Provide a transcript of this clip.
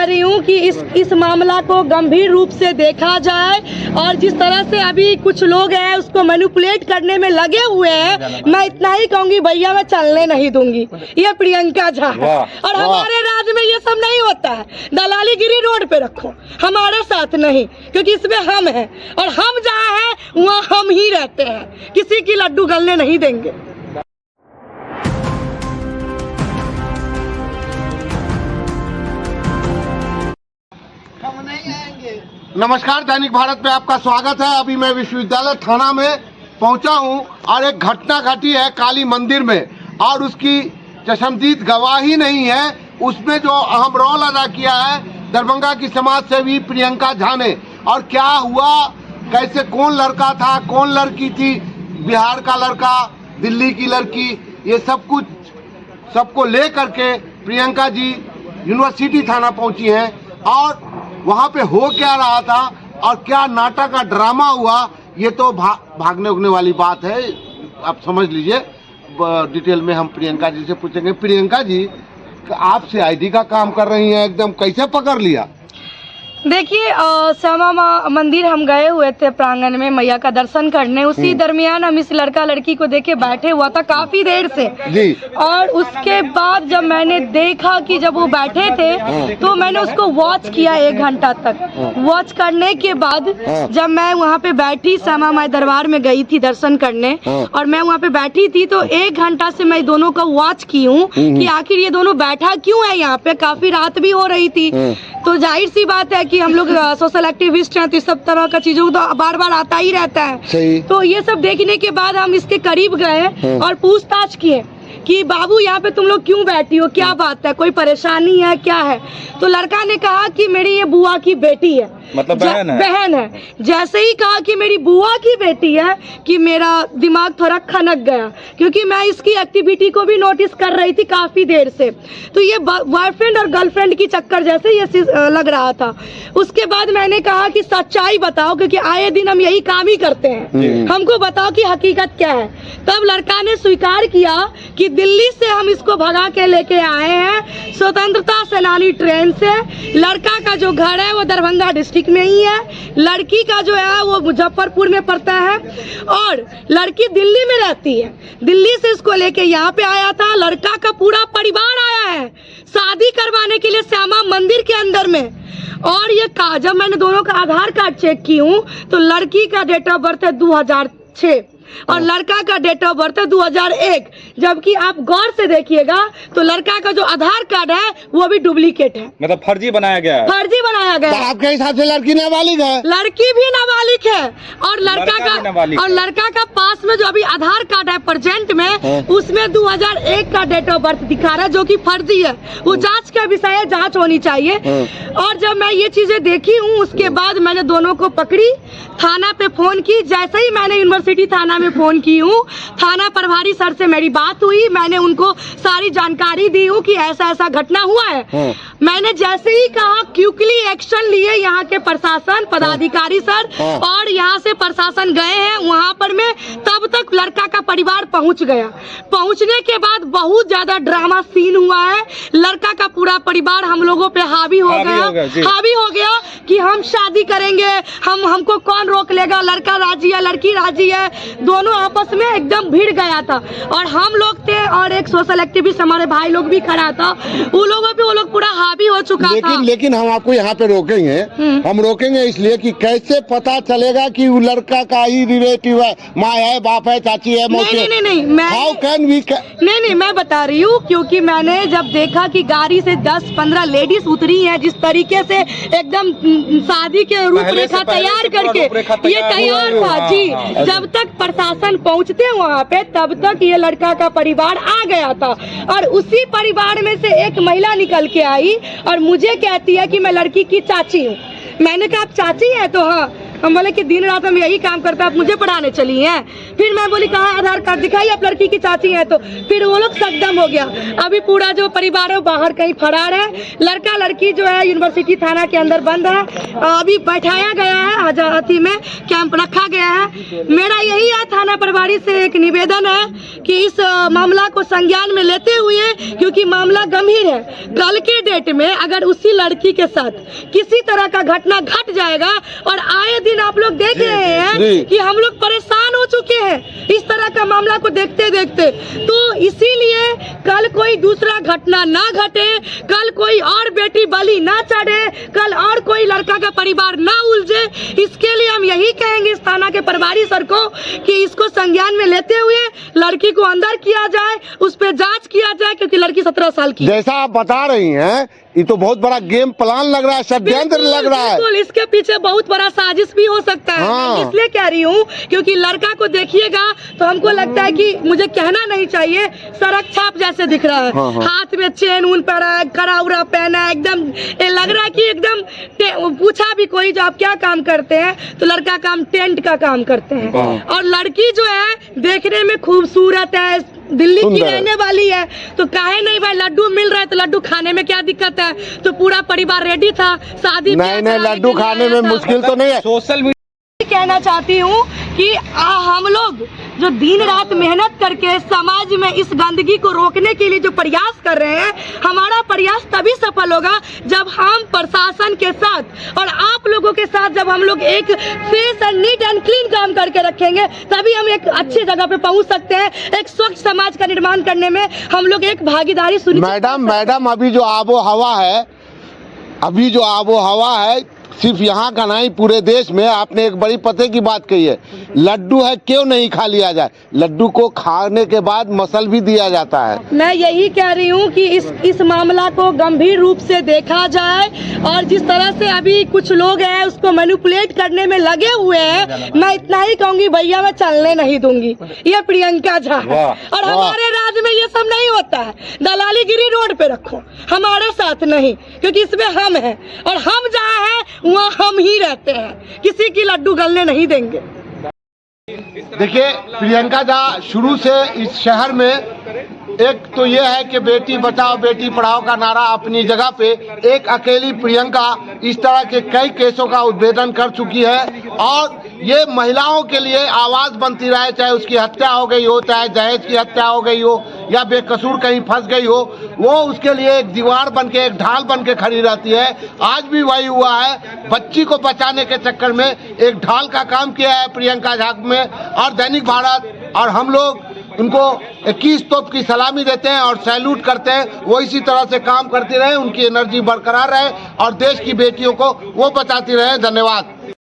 कह रही हूँ कि इस मामला को गंभीर रूप से देखा जाए, और जिस तरह से अभी कुछ लोग हैं उसको मैनिपुलेट करने में लगे हुए हैं, मैं इतना ही कहूँगी भैया मैं चलने नहीं दूंगी। ये प्रियंका झा है और हमारे राज्य में ये सब नहीं होता है। दलालीगिरी रोड पे रखो, हमारे साथ नहीं, क्योंकि इसमें हम हैं और हम जहाँ हैं वहाँ हम ही रहते हैं, किसी की लड्डू गलने नहीं देंगे। नमस्कार, दैनिक भारत में आपका स्वागत है। अभी मैं विश्वविद्यालय थाना में पहुंचा हूं और एक घटना घटी है काली मंदिर में, और उसकी चश्मदीद गवाही नहीं है। उसमें जो अहम रोल अदा किया है दरभंगा की समाज सेवी प्रियंका झा ने। और क्या हुआ, कैसे, कौन लड़का था, कौन लड़की थी, बिहार का लड़का, दिल्ली की लड़की, ये सब कुछ सबको ले करके प्रियंका जी यूनिवर्सिटी थाना पहुंची हैं। और वहाँ पे हो क्या रहा था और क्या नाटक का ड्रामा हुआ, ये तो भागने उगने वाली बात है, आप समझ लीजिए। डिटेल में हम प्रियंका जी से पूछेंगे। प्रियंका जी, आप CID का काम कर रही हैं, एकदम कैसे पकड़ लिया? देखिए, श्यामा माँ मंदिर हम गए हुए थे प्रांगण में मैया का दर्शन करने। उसी दरमियान हम इस लड़का लड़की को देखे बैठे हुआ था काफी देर से जी। और उसके बाद जब मैंने देखा कि जब वो बैठे थे तो मैंने उसको वॉच किया 1 घंटा तक। वॉच करने के बाद जब मैं वहाँ पे बैठी, श्यामा माँ दरबार में गई थी दर्शन करने, और मैं वहाँ पे बैठी थी तो 1 घंटा से मैं दोनों का वॉच की हूँ कि आखिर ये दोनों बैठा क्यों है यहाँ पे। काफी रात भी हो रही थी, तो जाहिर सी बात है कि हम लोग सोशल एक्टिविस्ट हैं, तो इस सब तरह का चीजों तो बार बार आता ही रहता है। तो ये सब देखने के बाद हम इसके करीब गए और पूछताछ किए कि बाबू यहाँ पे तुम लोग क्यों बैठी हो, क्या बात है, कोई परेशानी है, क्या है। तो लड़का ने कहा कि मेरी ये बुआ की बेटी है, मतलब बहन है। जैसे ही कहा कि मेरी बुआ की बेटी है कि मेरा दिमाग थोड़ा खनक गया, क्योंकि मैं इसकी एक्टिविटी को भी नोटिस कर रही थी काफी देर से। तो ये बॉयफ्रेंड और गर्लफ्रेंड की चक्कर जैसे ये लग रहा था। उसके बाद मैंने कहा कि सच्चाई बताओ, क्योंकि आए दिन हम यही काम ही करते हैं, हमको बताओ कि हकीकत क्या है। तब लड़का ने स्वीकार किया कि दिल्ली से हम इसको भगा के लेके आए हैं स्वतंत्रता सेनानी ट्रेन से। लड़का का जो घर है वो दरभंगा डिस्ट्रिक्ट में ही है, लड़की का जो है वो मुजफ्फरपुर में पड़ता है, और लड़की दिल्ली में रहती है। दिल्ली से इसको लेके यहाँ पे आया था। लड़का का पूरा परिवार आया है शादी करवाने के लिए श्यामा मंदिर के अंदर में। और ये जब मैंने दोनों का आधार कार्ड चेक की हूँ तो लड़की का डेट ऑफ बर्थ है 2006 और लड़का का डेट ऑफ बर्थ है 2001। जबकि आप गौर से देखिएगा तो लड़का का जो आधार कार्ड है वो भी डुप्लीकेट है, मतलब फर्जी बनाया गया है। फर्जी बनाया गया है। आपके हिसाब से लड़की नाबालिग है? लड़की भी नाबालिग है और लड़का का पास में जो अभी आधार कार्ड है प्रेजेंट में, उसमें 2001 का डेट ऑफ बर्थ दिखा रहा है, जो कि फर्जी है। वो जांच का विषय है, जांच होनी चाहिए। और जब मैं ये चीजें देखी हूँ उसके बाद मैंने दोनों को पकड़ी, थाना पे फोन की। जैसे ही मैंने यूनिवर्सिटी थाना में फोन की हूँ, थाना प्रभारी सर से मेरी बात हुई, मैंने उनको सारी जानकारी दी हूँ कि ऐसा ऐसा घटना हुआ है। मैंने जैसे ही कहा क्विकली एक्शन लिए यहाँ के प्रशासन पदाधिकारी सर, और यहाँ से प्रशासन गए हैं वहाँ पर में, तब तक लड़का का परिवार पहुँच गया। पहुँचने के बाद बहुत ज्यादा ड्रामा सीन हुआ है। लड़का का पूरा परिवार हम लोगों पे हावी हो गया कि हम शादी करेंगे, हमको कौन रोक लेगा, लड़का राजी है, लड़की राजी है। दोनों आपस में एकदम भिड़ गया था, और हम लोग थे और एक सोशल एक्टिविस्ट हमारे भाई लोग भी खड़ा था। वो लोग पूरा हावी हो चुका था। लेकिन हम आपको यहाँ पे रोकेंगे। हम रोकेंगे इसलिए कि कैसे पता चलेगा कि वो लड़का का ही रिलेटिव है, माँ है, बाप है, चाची है, मौसी है? नहीं, मैं बता रही हूँ, क्योंकि मैंने जब देखा कि गाड़ी से 10-15 लेडीज उतरी हैं, जिस तरीके से एकदम शादी के रूपरेखा तैयार करके ये तैयार था जी। जब तक प्रशासन पहुँचते वहाँ पे तब तक ये लड़का का परिवार आ गया था, और उसी परिवार में से एक महिला निकल के आई और मुझे कहती है कि मैं लड़की की चाची हूँ। मैंने कहा आप चाची है? तो हाँ। हम बोले कि दिन रात हम यही काम करते हैं, आप मुझे पढ़ाने चली हैं। फिर मैं बोली कहाँ आधार कार्ड दिखाई, आप लड़की की चाची हैं। तो फिर वो लोग सकदम हो गया। अभी पूरा जो परिवार है वो बाहर कहीं फरार है। लड़का लड़की जो है यूनिवर्सिटी थाना के अंदर बंद है। अभी बैठाया गया है, आजादी में कैंप रखा गया है। मेरा यही है थाना प्रभारी से एक निवेदन है कि इस मामला को संज्ञान में लेते हुए, क्योंकि मामला गंभीर है, कल के डेट में अगर उसी लड़की के साथ किसी तरह का घटना घट जाएगा, और आए दिन आप लोग देख रहे हैं कि हम लोग परेशान हो चुके हैं इस तरह का मामला को देखते देखते, तो इसीलिए कल कोई दूसरा घटना ना घटे, कल कोई और बेटी बलि ना चढ़े, कल और कोई लड़का का परिवार ना उलझे, इसके लिए हम यही कहेंगे इस थाना के प्रभारी सर को कि इसको संज्ञान में लेते हुए लड़की को अंदर किया जाए, उस पर जांच किया जाए, क्योंकि लड़की 17 साल की। जैसा आप बता रही हैं, ये तो बहुत बड़ा गेम प्लान लग रहा है, षड्यंत्र लग रहा है। बिल्कुल, इसके पीछे बहुत बड़ा साजिश भी हो सकता है। हाँ। मैं इसलिए कह रही हूँ क्योंकि लड़का को देखिएगा तो हमको लगता है कि मुझे कहना नहीं चाहिए, सड़क छाप जैसे दिख रहा है। हाँ, हाँ। हाथ में चेन ऊन पड़ा है, कड़ा उड़ा पहना है, एकदम ये लग रहा है कि एकदम पूछा भी कोई जो आप क्या काम करते हैं, तो लड़का काम टेंट का काम करते हैं। और लड़की जो है देखने में खूबसूरत है, दिल्ली की रहने वाली है, तो काहे नहीं भाई, लड्डू मिल रहा है तो लड्डू खाने में क्या दिक्कत है। तो पूरा परिवार रेडी था शादी। नहीं, लड्डू खाने में मुश्किल तो नहीं है। सोशल मीडिया कहना चाहती हूँ कि हम लोग जो दिन रात मेहनत करके समाज में इस गंदगी को रोकने के लिए जो प्रयास कर रहे हैं, हमारा प्रयास तभी सफल होगा जब हम प्रशासन के साथ और आप लोगों के साथ जब हम लोग एक face and neat and clean काम करके रखेंगे, तभी हम एक अच्छी जगह पे पहुंच सकते हैं। एक स्वच्छ समाज का निर्माण करने में हम लोग एक भागीदारी सुनिश्चित। मैडम अभी जो आबो हवा है सिर्फ यहाँ का नहीं, पूरे देश में आपने एक बड़ी पते की बात कही है, लड्डू है क्यों नहीं खा लिया जाए। लड्डू को खाने के बाद मसल भी दिया जाता है। मैं यही कह रही हूँ कि इस मामला को गंभीर रूप से देखा जाए, और जिस तरह से अभी कुछ लोग हैं उसको मैनिपुलेट करने में लगे हुए हैं, मैं इतना ही कहूँगी भैया, मैं चलने नहीं दूंगी। ये प्रियंका झा है, और हमारे राज्य में ये सब नहीं होता है। दलालीगिरी रोड पे रखो, हमारे साथ नहीं, क्योंकि इसमें हम हैं, और हम जहाँ हैं वहाँ हम ही रहते हैं, किसी की लड्डू गलने नहीं देंगे। देखिए, प्रियंका झा शुरू से इस शहर में एक तो ये है कि बेटी बचाओ बेटी पढ़ाओ का नारा अपनी जगह पे, एक अकेली प्रियंका इस तरह के कई केसों का उद्भेदन कर चुकी है, और ये महिलाओं के लिए आवाज बनती रहे, चाहे उसकी हत्या हो गई हो, चाहे दहेज की हत्या हो गई हो, या बेकसूर कहीं फंस गई हो, वो उसके लिए एक दीवार बन के, एक ढाल बन के खड़ी रहती है। आज भी वही हुआ है, बच्ची को बचाने के चक्कर में एक ढाल का काम किया है प्रियंका झा में, और दैनिक भारत और हम लोग उनको 21 तोप की सलामी देते हैं और सैल्यूट करते हैं। वो इसी तरह से काम करती रहे, उनकी एनर्जी बरकरार रहे और देश की बेटियों को वो बचाती रहे। धन्यवाद।